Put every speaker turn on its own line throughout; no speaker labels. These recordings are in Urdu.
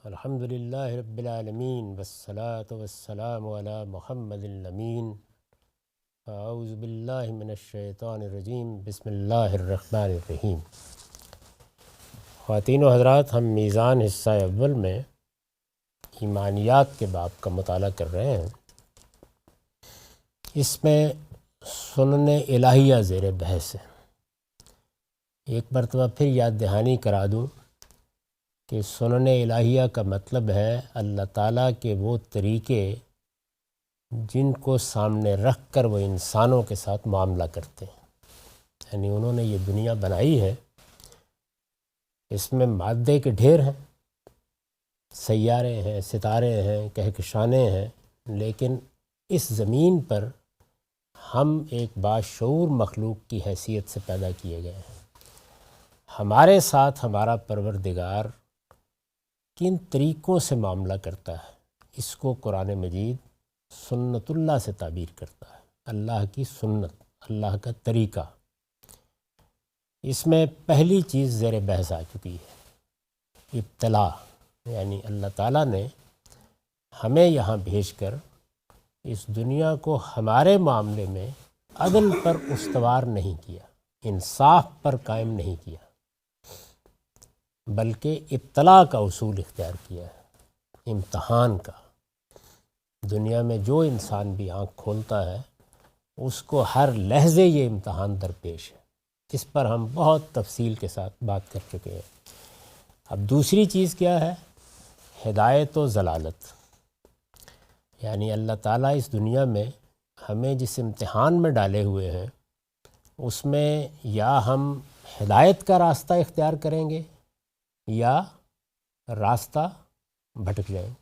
الحمدللہ رب العالمین والصلاة والسلام علی محمد الامین اعوذ باللہ من الشیطان الرجیم بسم اللہ الرحمن الرحیم۔ خواتین و حضرات، ہم میزان حصہ اول میں ایمانیات کے باب کا مطالعہ کر رہے ہیں۔ اس میں سنن الہیہ زیر بحث ہے۔ ایک مرتبہ پھر یاد دہانی کرا دوں کہ سنن الہیہ کا مطلب ہے اللہ تعالیٰ کے وہ طریقے جن کو سامنے رکھ کر وہ انسانوں کے ساتھ معاملہ کرتے ہیں۔ یعنی انہوں نے یہ دنیا بنائی ہے، اس میں مادے کے ڈھیر ہیں، سیارے ہیں، ستارے ہیں، کہکشانے ہیں، لیکن اس زمین پر ہم ایک باشعور مخلوق کی حیثیت سے پیدا کیے گئے ہیں۔ ہمارے ساتھ ہمارا پروردگار کن طریقوں سے معاملہ کرتا ہے، اس کو قرآن مجید سنت اللہ سے تعبیر کرتا ہے۔ اللہ کی سنت، اللہ کا طریقہ۔ اس میں پہلی چیز زیر بحث آ چکی ہے، ابتلا۔ یعنی اللہ تعالیٰ نے ہمیں یہاں بھیج کر اس دنیا کو ہمارے معاملے میں عدل پر استوار نہیں کیا، انصاف پر قائم نہیں کیا، بلکہ ابتلا کا اصول اختیار کیا ہے، امتحان کا۔ دنیا میں جو انسان بھی آنکھ کھولتا ہے اس کو ہر لحظے یہ امتحان درپیش ہے۔ اس پر ہم بہت تفصیل کے ساتھ بات کر چکے ہیں۔ اب دوسری چیز کیا ہے؟ ہدایت و ضلالت۔ یعنی اللہ تعالیٰ اس دنیا میں ہمیں جس امتحان میں ڈالے ہوئے ہیں اس میں یا ہم ہدایت کا راستہ اختیار کریں گے یا راستہ بھٹک جائیں گے۔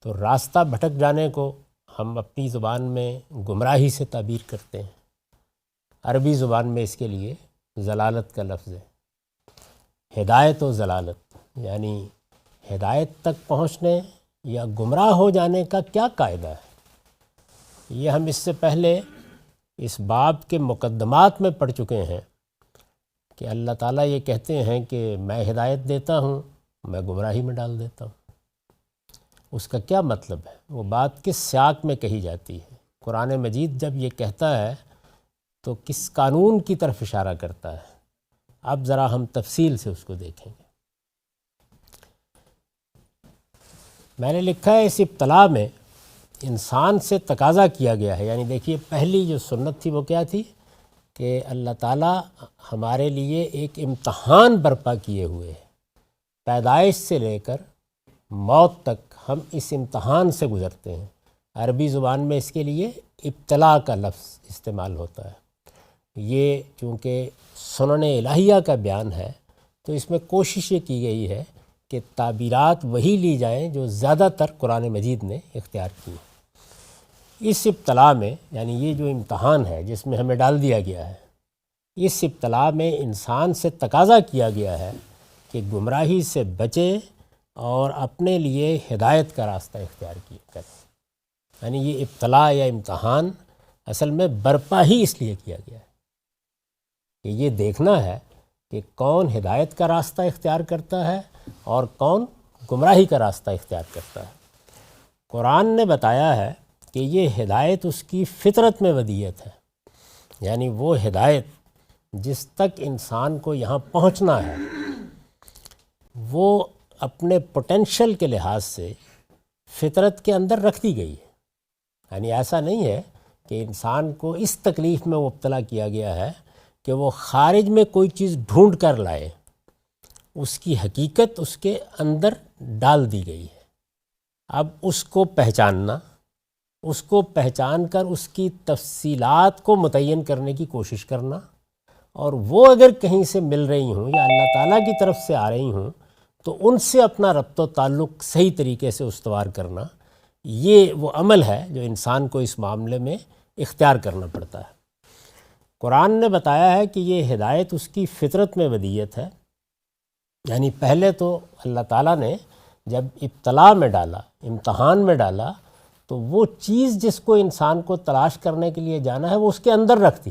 تو راستہ بھٹک جانے کو ہم اپنی زبان میں گمراہی سے تعبیر کرتے ہیں، عربی زبان میں اس کے لیے ضلالت کا لفظ ہے۔ ہدایت و ضلالت یعنی ہدایت تک پہنچنے یا گمراہ ہو جانے کا کیا قاعدہ ہے، یہ ہم اس سے پہلے اس باب کے مقدمات میں پڑھ چکے ہیں کہ اللہ تعالیٰ یہ کہتے ہیں کہ میں ہدایت دیتا ہوں، میں گمراہی میں ڈال دیتا ہوں۔ اس کا کیا مطلب ہے؟ وہ بات کس سیاق میں کہی جاتی ہے؟ قرآن مجید جب یہ کہتا ہے تو کس قانون کی طرف اشارہ کرتا ہے؟ اب ذرا ہم تفصیل سے اس کو دیکھیں گے۔ میں نے لکھا ہے اس ابتلا میں انسان سے تقاضا کیا گیا ہے۔ یعنی دیکھیے، پہلی جو سنت تھی وہ کیا تھی کہ اللہ تعالیٰ ہمارے لیے ایک امتحان برپا کیے ہوئے ہے۔ پیدائش سے لے کر موت تک ہم اس امتحان سے گزرتے ہیں۔ عربی زبان میں اس کے لیے ابتلا کا لفظ استعمال ہوتا ہے۔ یہ چونکہ سنن الہیہ کا بیان ہے تو اس میں کوشش یہ کی گئی ہے کہ تعبیرات وہی لی جائیں جو زیادہ تر قرآن مجید نے اختیار کی۔ اس ابتلا میں، یعنی یہ جو امتحان ہے جس میں ہمیں ڈال دیا گیا ہے، اس ابتلا میں انسان سے تقاضا کیا گیا ہے کہ گمراہی سے بچے اور اپنے لیے ہدایت کا راستہ اختیار کرے۔ یعنی یہ ابتلا یا امتحان اصل میں برپا ہی اس لیے کیا گیا ہے کہ یہ دیکھنا ہے کہ کون ہدایت کا راستہ اختیار کرتا ہے اور کون گمراہی کا راستہ اختیار کرتا ہے۔ قرآن نے بتایا ہے کہ یہ ہدایت اس کی فطرت میں ودیعت ہے۔ یعنی وہ ہدایت جس تک انسان کو یہاں پہنچنا ہے وہ اپنے پوٹینشل کے لحاظ سے فطرت کے اندر رکھ دی گئی ہے۔ یعنی ایسا نہیں ہے کہ انسان کو اس تکلیف میں مبتلا کیا گیا ہے کہ وہ خارج میں کوئی چیز ڈھونڈ کر لائے، اس کی حقیقت اس کے اندر ڈال دی گئی ہے۔ اب اس کو پہچاننا، اس کو پہچان کر اس کی تفصیلات کو متعین کرنے کی کوشش کرنا، اور وہ اگر کہیں سے مل رہی ہوں یا اللہ تعالیٰ کی طرف سے آ رہی ہوں تو ان سے اپنا ربط و تعلق صحیح طریقے سے استوار کرنا، یہ وہ عمل ہے جو انسان کو اس معاملے میں اختیار کرنا پڑتا ہے۔ قرآن نے بتایا ہے کہ یہ ہدایت اس کی فطرت میں ودیعت ہے۔ یعنی پہلے تو اللہ تعالیٰ نے جب ابتلا میں ڈالا، امتحان میں ڈالا، تو وہ چیز جس کو انسان کو تلاش کرنے کے لیے جانا ہے وہ اس کے اندر رکھ دی۔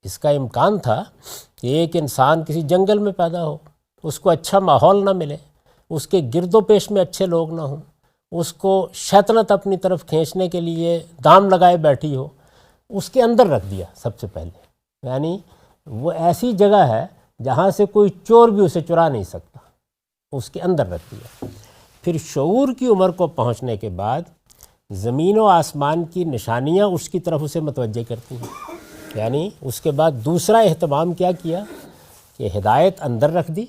اس کا امکان تھا کہ ایک انسان کسی جنگل میں پیدا ہو، اس کو اچھا ماحول نہ ملے، اس کے گرد و پیش میں اچھے لوگ نہ ہوں، اس کو شیطنت اپنی طرف کھینچنے کے لیے دام لگائے بیٹھی ہو، اس کے اندر رکھ دیا سب سے پہلے۔ یعنی وہ ایسی جگہ ہے جہاں سے کوئی چور بھی اسے چرا نہیں سکتا، اس کے اندر رکھ دیا۔ پھر شعور کی عمر کو پہنچنے کے بعد زمین و آسمان کی نشانیاں اس کی طرف اسے متوجہ کرتی ہیں۔ یعنی اس کے بعد دوسرا اہتمام کیا کیا کہ ہدایت اندر رکھ دی۔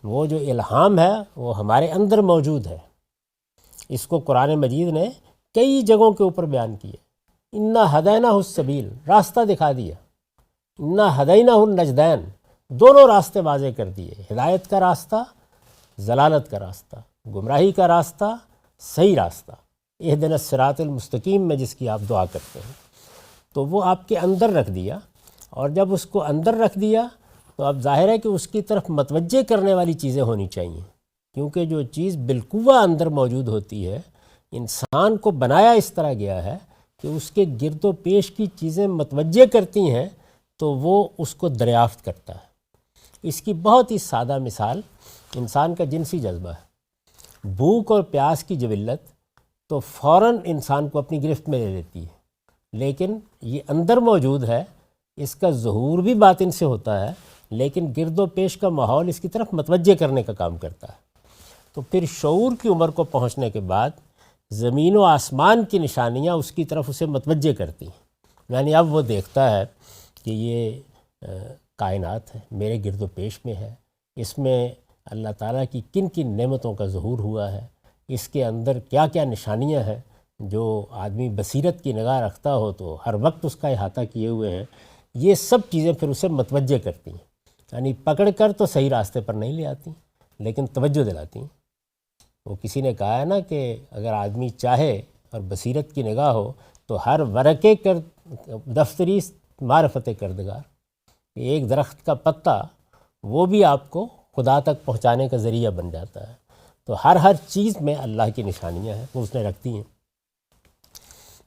وہ جو الہام ہے وہ ہمارے اندر موجود ہے، اس کو قرآن مجید نے کئی جگہوں کے اوپر بیان کیا۔ انا ہدینہ السبیل، راستہ دکھا دیا۔ انا ہدینہ النجدین، دونوں راستے واضح کر دیے، ہدایت کا راستہ، ضلالت کا راستہ، گمراہی کا راستہ، صحیح راستہ، اہدنا الصراط المستقیم میں جس کی آپ دعا کرتے ہیں۔ تو وہ آپ کے اندر رکھ دیا، اور جب اس کو اندر رکھ دیا تو اب ظاہر ہے کہ اس کی طرف متوجہ کرنے والی چیزیں ہونی چاہیے، کیونکہ جو چیز بالقوہ اندر موجود ہوتی ہے، انسان کو بنایا اس طرح گیا ہے کہ اس کے گرد و پیش کی چیزیں متوجہ کرتی ہیں تو وہ اس کو دریافت کرتا ہے۔ اس کی بہت ہی سادہ مثال انسان کا جنسی جذبہ ہے۔ بھوک اور پیاس کی جبلت تو فوراً انسان کو اپنی گرفت میں لے لیتی ہے، لیکن یہ اندر موجود ہے، اس کا ظہور بھی باطن سے ہوتا ہے، لیکن گرد و پیش کا ماحول اس کی طرف متوجہ کرنے کا کام کرتا ہے۔ تو پھر شعور کی عمر کو پہنچنے کے بعد زمین و آسمان کی نشانیاں اس کی طرف اسے متوجہ کرتی ہیں۔ یعنی اب وہ دیکھتا ہے کہ یہ کائنات ہے، میرے گرد و پیش میں ہے، اس میں اللہ تعالیٰ کی کن کن نعمتوں کا ظہور ہوا ہے، اس کے اندر کیا کیا نشانیاں ہیں۔ جو آدمی بصیرت کی نگاہ رکھتا ہو تو ہر وقت اس کا احاطہ کیے ہوئے ہیں، یہ سب چیزیں پھر اسے متوجہ کرتی ہیں۔ یعنی پکڑ کر تو صحیح راستے پر نہیں لے آتی، لیکن توجہ دلاتی ہیں۔ وہ کسی نے کہا ہے نا کہ اگر آدمی چاہے اور بصیرت کی نگاہ ہو تو ہر ورقے کر دفتری معرفت کردگار، ایک درخت کا پتا وہ بھی آپ کو خدا تک پہنچانے کا ذریعہ بن جاتا ہے۔ تو ہر چیز میں اللہ کی نشانیاں ہیں، وہ اس نے رکھتی ہیں۔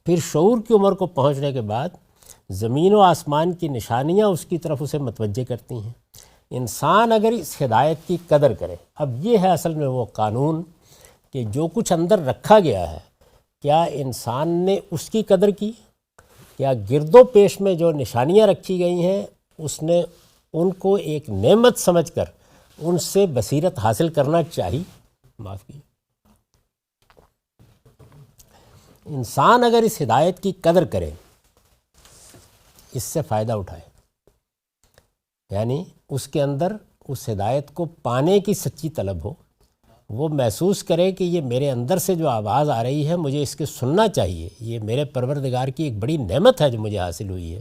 پھر شعور کی عمر کو پہنچنے کے بعد زمین و آسمان کی نشانیاں اس کی طرف اسے متوجہ کرتی ہیں۔ انسان اگر اس ہدایت کی قدر کرے، اب یہ ہے اصل میں وہ قانون کہ جو کچھ اندر رکھا گیا ہے، کیا انسان نے اس کی قدر کی؟ کیا گرد و پیش میں جو نشانیاں رکھی گئی ہیں اس نے ان کو ایک نعمت سمجھ کر ان سے بصیرت حاصل کرنا چاہیے؟ معاف کیجیے، انسان اگر اس ہدایت کی قدر کرے، اس سے فائدہ اٹھائے، یعنی اس کے اندر اس ہدایت کو پانے کی سچی طلب ہو، وہ محسوس کرے کہ یہ میرے اندر سے جو آواز آ رہی ہے مجھے اس کے سننا چاہیے، یہ میرے پروردگار کی ایک بڑی نعمت ہے جو مجھے حاصل ہوئی ہے۔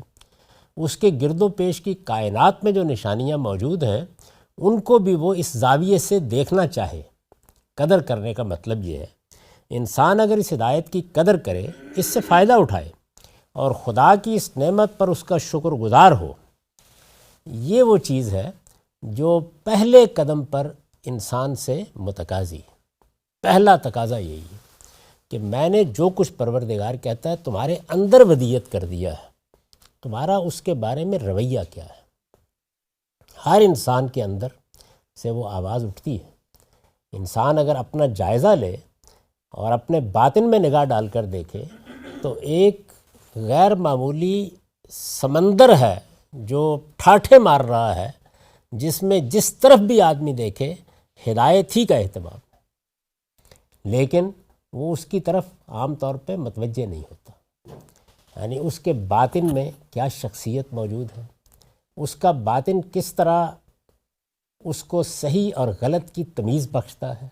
اس کے گرد و پیش کی کائنات میں جو نشانیاں موجود ہیں ان کو بھی وہ اس زاویے سے دیکھنا چاہے۔ قدر کرنے کا مطلب یہ ہے، انسان اگر اس ہدایت کی قدر کرے، اس سے فائدہ اٹھائے اور خدا کی اس نعمت پر اس کا شکر گزار ہو، یہ وہ چیز ہے جو پہلے قدم پر انسان سے متقاضی۔ پہلا تقاضا یہی ہے کہ میں نے جو کچھ پروردگار کہتا ہے تمہارے اندر ودیت کر دیا ہے، تمہارا اس کے بارے میں رویہ کیا ہے۔ ہر انسان کے اندر سے وہ آواز اٹھتی ہے۔ انسان اگر اپنا جائزہ لے اور اپنے باطن میں نگاہ ڈال کر دیکھے تو ایک غیر معمولی سمندر ہے جو ٹھاٹھے مار رہا ہے، جس میں جس طرف بھی آدمی دیکھے ہدایت ہی کا اہتمام ہے، لیکن وہ اس کی طرف عام طور پہ متوجہ نہیں ہوتا۔ یعنی اس کے باطن میں کیا شخصیت موجود ہے، اس کا باطن کس طرح اس کو صحیح اور غلط کی تمیز بخشتا ہے،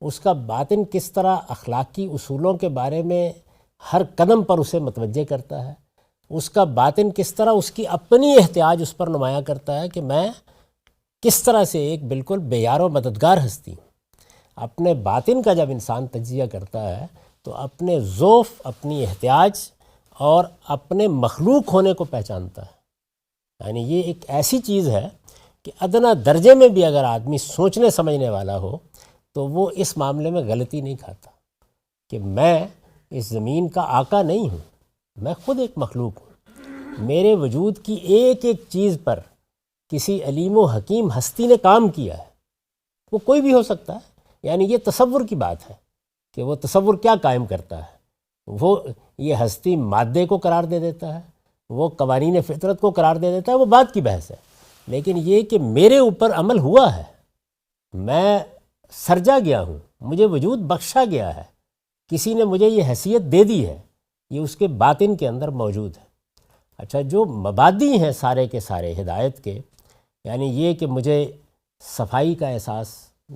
اس کا باطن کس طرح اخلاقی اصولوں کے بارے میں ہر قدم پر اسے متوجہ کرتا ہے، اس کا باطن کس طرح اس کی اپنی احتیاج اس پر نمایاں کرتا ہے کہ میں کس طرح سے ایک بالکل بے یار و مددگار ہستی ہوں۔ اپنے باطن کا جب انسان تجزیہ کرتا ہے تو اپنے ضعف، اپنی احتیاج اور اپنے مخلوق ہونے کو پہچانتا ہے۔ یعنی یہ ایک ایسی چیز ہے کہ ادنا درجے میں بھی اگر آدمی سوچنے سمجھنے والا ہو تو وہ اس معاملے میں غلطی نہیں کھاتا کہ میں اس زمین کا آقا نہیں ہوں، میں خود ایک مخلوق ہوں، میرے وجود کی ایک ایک چیز پر کسی علیم و حکیم ہستی نے کام کیا ہے، وہ کوئی بھی ہو سکتا ہے، یعنی یہ تصور کی بات ہے کہ وہ تصور کیا قائم کرتا ہے، وہ یہ ہستی مادے کو قرار دے دیتا ہے، وہ قوانین فطرت کو قرار دے دیتا ہے، وہ بات کی بحث ہے، لیکن یہ کہ میرے اوپر عمل ہوا ہے، میں سرجا گیا ہوں، مجھے وجود بخشا گیا ہے، کسی نے مجھے یہ حیثیت دے دی ہے، یہ اس کے باطن کے اندر موجود ہے۔ اچھا، جو مبادی ہیں سارے کے سارے ہدایت کے، یعنی یہ کہ مجھے صفائی کا احساس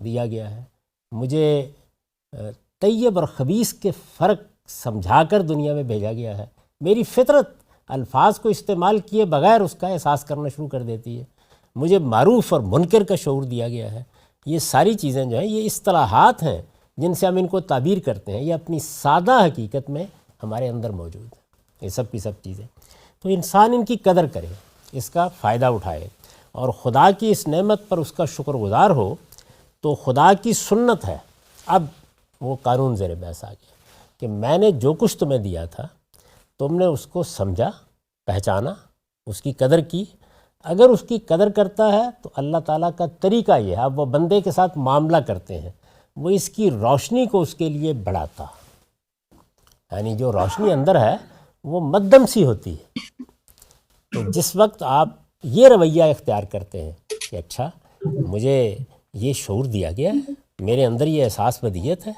دیا گیا ہے، مجھے طیب اور خبیث کے فرق سمجھا کر دنیا میں بھیجا گیا ہے، میری فطرت الفاظ کو استعمال کیے بغیر اس کا احساس کرنا شروع کر دیتی ہے، مجھے معروف اور منکر کا شعور دیا گیا ہے۔ یہ ساری چیزیں جو ہیں یہ اصطلاحات ہیں جن سے ہم ان کو تعبیر کرتے ہیں، یہ اپنی سادہ حقیقت میں ہمارے اندر موجود ہے، یہ سب کی سب چیزیں۔ تو انسان ان کی قدر کرے، اس کا فائدہ اٹھائے، اور خدا کی اس نعمت پر اس کا شکر گزار ہو، تو خدا کی سنت ہے۔ اب وہ قانون زیر بحث آ گیا کہ میں نے جو کچھ تمہیں دیا تھا، تم نے اس کو سمجھا، پہچانا، اس کی قدر کی۔ اگر اس کی قدر کرتا ہے تو اللہ تعالیٰ کا طریقہ یہ ہے، اب وہ بندے کے ساتھ معاملہ کرتے ہیں، وہ اس کی روشنی کو اس کے لیے بڑھاتا، یعنی جو روشنی اندر ہے وہ مدھم سی ہوتی ہے۔ تو جس وقت آپ یہ رویہ اختیار کرتے ہیں کہ اچھا مجھے یہ شعور دیا گیا ہے، میرے اندر یہ احساس ودیت ہے،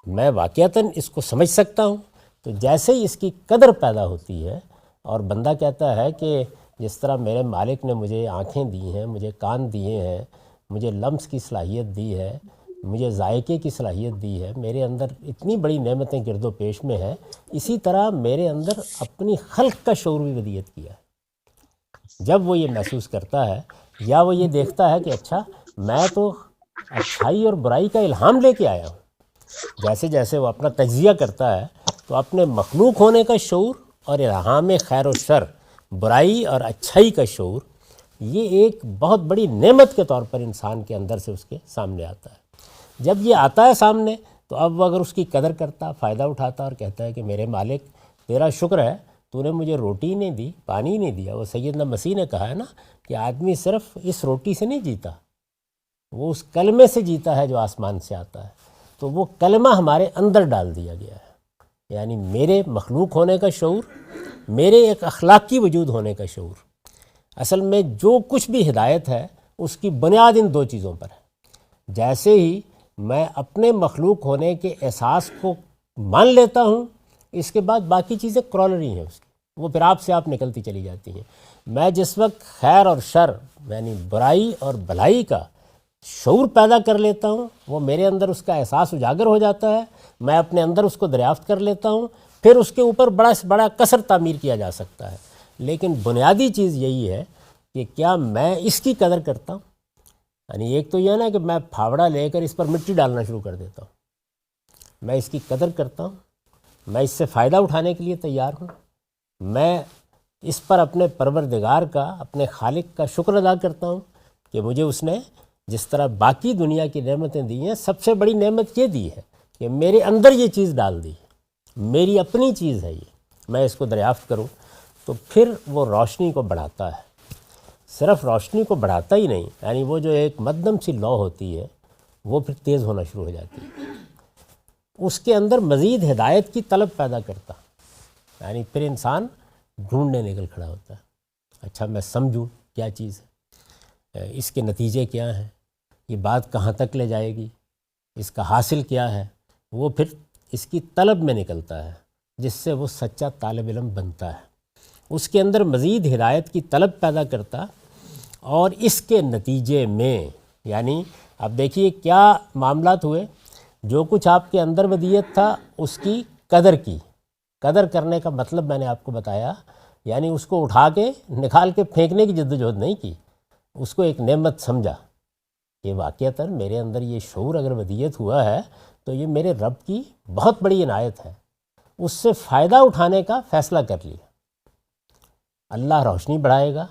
میں واقعتاً اس کو سمجھ سکتا ہوں، تو جیسے ہی اس کی قدر پیدا ہوتی ہے اور بندہ کہتا ہے کہ جس طرح میرے مالک نے مجھے آنکھیں دی ہیں، مجھے کان دیے ہیں، مجھے لمس کی صلاحیت دی ہے، مجھے ذائقے کی صلاحیت دی ہے، میرے اندر اتنی بڑی نعمتیں گرد و پیش میں ہیں، اسی طرح میرے اندر اپنی خلق کا شعور بھی ودیت کیا ہے۔ جب وہ یہ محسوس کرتا ہے یا وہ یہ دیکھتا ہے کہ اچھا میں تو اچھائی اور برائی کا الہام لے کے آیا ہوں، جیسے جیسے وہ اپنا تجزیہ کرتا ہے تو اپنے مخلوق ہونے کا شعور اور الہام خیر و شر، برائی اور اچھائی کا شعور، یہ ایک بہت بڑی نعمت کے طور پر انسان کے اندر سے اس کے سامنے آتا ہے۔ جب یہ آتا ہے سامنے تو اب وہ اگر اس کی قدر کرتا، فائدہ اٹھاتا اور کہتا ہے کہ میرے مالک تیرا شکر ہے، تو نے مجھے روٹی نہیں دی، پانی نہیں دیا۔ وہ سیدنا مسیح نے کہا ہے نا کہ آدمی صرف اس روٹی سے نہیں جیتا، وہ اس کلمے سے جیتا ہے جو آسمان سے آتا ہے۔ تو وہ کلمہ ہمارے اندر ڈال دیا گیا ہے، یعنی میرے مخلوق ہونے کا شعور، میرے ایک اخلاقی وجود ہونے کا شعور۔ اصل میں جو کچھ بھی ہدایت ہے اس کی بنیاد ان دو چیزوں پر ہے۔ جیسے ہی میں اپنے مخلوق ہونے کے احساس کو مان لیتا ہوں، اس کے بعد باقی چیزیں کرولری ہیں اس کی، وہ پھر آپ سے آپ نکلتی چلی جاتی ہیں۔ میں جس وقت خیر اور شر یعنی برائی اور بھلائی کا شعور پیدا کر لیتا ہوں، وہ میرے اندر اس کا احساس اجاگر ہو جاتا ہے، میں اپنے اندر اس کو دریافت کر لیتا ہوں، پھر اس کے اوپر بڑا سے بڑا قصر تعمیر کیا جا سکتا ہے۔ لیکن بنیادی چیز یہی ہے کہ کیا میں اس کی قدر کرتا ہوں؟ یعنی ایک تو یہ نا کہ میں پھاوڑا لے کر اس پر مٹی ڈالنا شروع کر دیتا ہوں، میں اس کی قدر کرتا ہوں، میں اس سے فائدہ اٹھانے کے لیے تیار ہوں، میں اس پر اپنے پروردگار کا، اپنے خالق کا شکر ادا کرتا ہوں کہ مجھے اس نے جس طرح باقی دنیا کی نعمتیں دی ہیں، سب سے بڑی نعمت یہ دی ہے کہ میرے اندر یہ چیز ڈال دی، میری اپنی چیز ہے یہ، میں اس کو دریافت کروں۔ تو پھر وہ روشنی کو بڑھاتا ہے، صرف روشنی کو بڑھاتا ہی نہیں، یعنی وہ جو ایک مدھم سی لو ہوتی ہے وہ پھر تیز ہونا شروع ہو جاتی ہے، اس کے اندر مزید ہدایت کی طلب پیدا کرتا، یعنی پھر انسان ڈھونڈنے نکل کھڑا ہوتا ہے، اچھا میں سمجھوں کیا چیز ہے، اس کے نتیجے کیا ہیں، یہ بات کہاں تک لے جائے گی، اس کا حاصل کیا ہے، وہ پھر اس کی طلب میں نکلتا ہے، جس سے وہ سچا طالب علم بنتا ہے، اس کے اندر مزید ہدایت کی طلب پیدا کرتا، اور اس کے نتیجے میں یعنی اب دیکھیے کیا معاملات ہوئے، جو کچھ آپ کے اندر ودیت تھا اس کی قدر کی، قدر کرنے کا مطلب میں نے آپ کو بتایا، یعنی اس کو اٹھا کے نکال کے پھینکنے کی جدوجہد نہیں کی، اس کو ایک نعمت سمجھا کہ واقعتاً میرے اندر یہ شعور اگر ودیت ہوا ہے تو یہ میرے رب کی بہت بڑی عنایت ہے، اس سے فائدہ اٹھانے کا فیصلہ کر لیا۔ اللہ روشنی بڑھائے گا،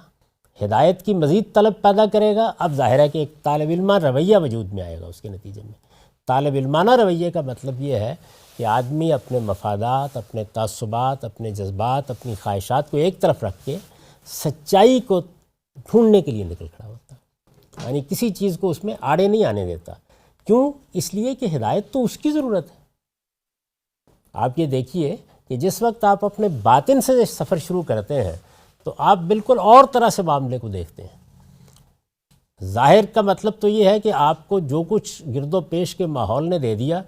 ہدایت کی مزید طلب پیدا کرے گا، اب ظاہر ہے کہ ایک طالب علمانہ رویہ وجود میں آئے گا اس کے نتیجے میں۔ طالب علمانہ رویے کا مطلب یہ ہے کہ آدمی اپنے مفادات، اپنے تعصبات، اپنے جذبات، اپنی خواہشات کو ایک طرف رکھ کے سچائی کو ڈھونڈنے کے لیے نکل کھڑا ہوتا ہے، یعنی کسی چیز کو اس میں آڑے نہیں آنے دیتا۔ کیوں؟ اس لیے کہ ہدایت تو اس کی ضرورت ہے۔ آپ یہ دیکھیے کہ جس وقت آپ اپنے باطن سے سفر شروع کرتے ہیں تو آپ بالکل اور طرح سے معاملے کو دیکھتے ہیں۔ ظاہر کا مطلب تو یہ ہے کہ آپ کو جو کچھ گرد و پیش کے ماحول نے دے دیا،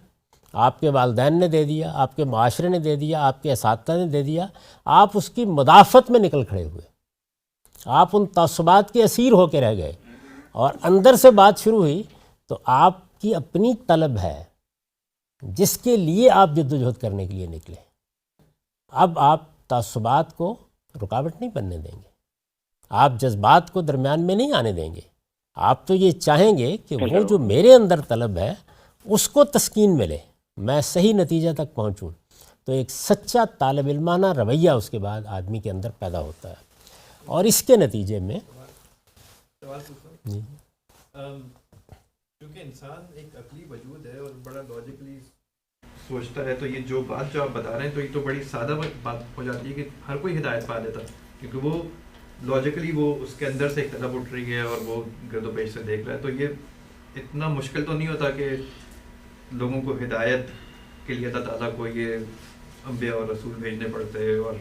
آپ کے والدین نے دے دیا، آپ کے معاشرے نے دے دیا، آپ کے اساتذہ نے دے دیا، آپ اس کی مدافعت میں نکل کھڑے ہوئے، آپ ان تعصبات کے اسیر ہو کے رہ گئے، اور اندر سے بات شروع ہوئی تو آپ کی اپنی طلب ہے جس کے لیے آپ جد و جہد کرنے کے لیے نکلے۔ اب آپ تعصبات کو رکاوٹ نہیں بننے دیں گے، آپ جذبات کو درمیان میں نہیں آنے دیں گے، آپ تو یہ چاہیں گے کہ وہ جو میرے اندر طلب ہے اس کو تسکین ملے، میں صحیح نتیجہ تک پہنچوں۔ تو ایک سچا طالب علمانہ رویہ اس کے بعد آدمی کے اندر پیدا ہوتا ہے، اور اس کے نتیجے میں
کیونکہ انسان ایک عقلی وجود ہے اور بڑا لاجیکلی سوچتا ہے، تو یہ جو بات جو آپ بتا رہے ہیں تو یہ تو بڑی سادہ بات ہو جاتی ہے کہ ہر کوئی ہدایت پا لیتا، کیونکہ وہ لاجیکلی وہ اس کے اندر سے ایک طلب اٹھ رہی ہے اور وہ گرد و پیش سے دیکھ رہا ہے۔ تو یہ اتنا مشکل تو نہیں ہوتا کہ لوگوں کو ہدایت کے لیے اللہ تعالیٰ کو یہ انبیاء اور رسول بھیجنے پڑتے اور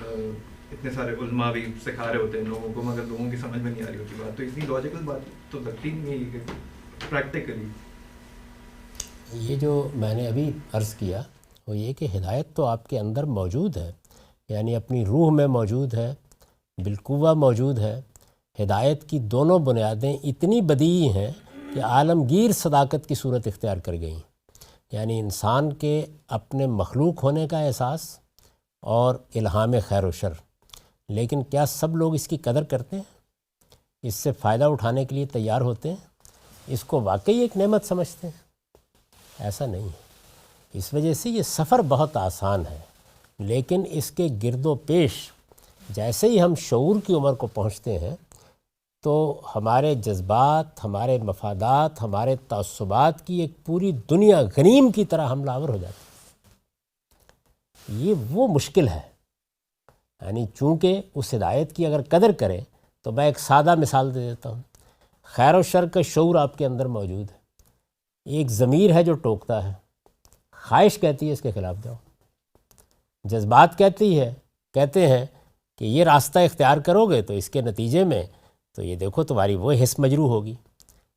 اتنے سارے علماء بھی سکھا رہے ہوتے ہیں لوگوں کو، مگر لوگوں کی سمجھ میں نہیں آ رہی ہوتی بات۔ تو اتنی لاجیکل بات تو لگتی نہیں ہے کہ پریکٹیکلی
یہ جو میں نے ابھی عرض کیا وہ یہ کہ ہدایت تو آپ کے اندر موجود ہے، یعنی اپنی روح میں موجود ہے، بالقوہ موجود ہے۔ ہدایت کی دونوں بنیادیں اتنی بدیعی ہیں کہ عالمگیر صداقت کی صورت اختیار کر گئیں، یعنی انسان کے اپنے مخلوق ہونے کا احساس اور الہام خیر و شر۔ لیکن کیا سب لوگ اس کی قدر کرتے ہیں؟ اس سے فائدہ اٹھانے کے لیے تیار ہوتے ہیں؟ اس کو واقعی ایک نعمت سمجھتے ہیں؟ ایسا نہیں ہے۔ اس وجہ سے یہ سفر بہت آسان ہے، لیکن اس کے گرد و پیش جیسے ہی ہم شعور کی عمر کو پہنچتے ہیں تو ہمارے جذبات، ہمارے مفادات، ہمارے تعصبات کی ایک پوری دنیا غنیم کی طرح حملہ آور ہو جاتی ہے۔ یہ وہ مشکل ہے، یعنی چونکہ اس ہدایت کی اگر قدر کریں تو میں ایک سادہ مثال دے دیتا ہوں۔ خیر و شر کا شعور آپ کے اندر موجود ہے، ایک ضمیر ہے جو ٹوکتا ہے، خواہش کہتی ہے اس کے خلاف جاؤ، جذبات کہتے ہیں کہ یہ راستہ اختیار کرو گے تو اس کے نتیجے میں تو یہ دیکھو تمہاری وہ حس مجروح ہوگی،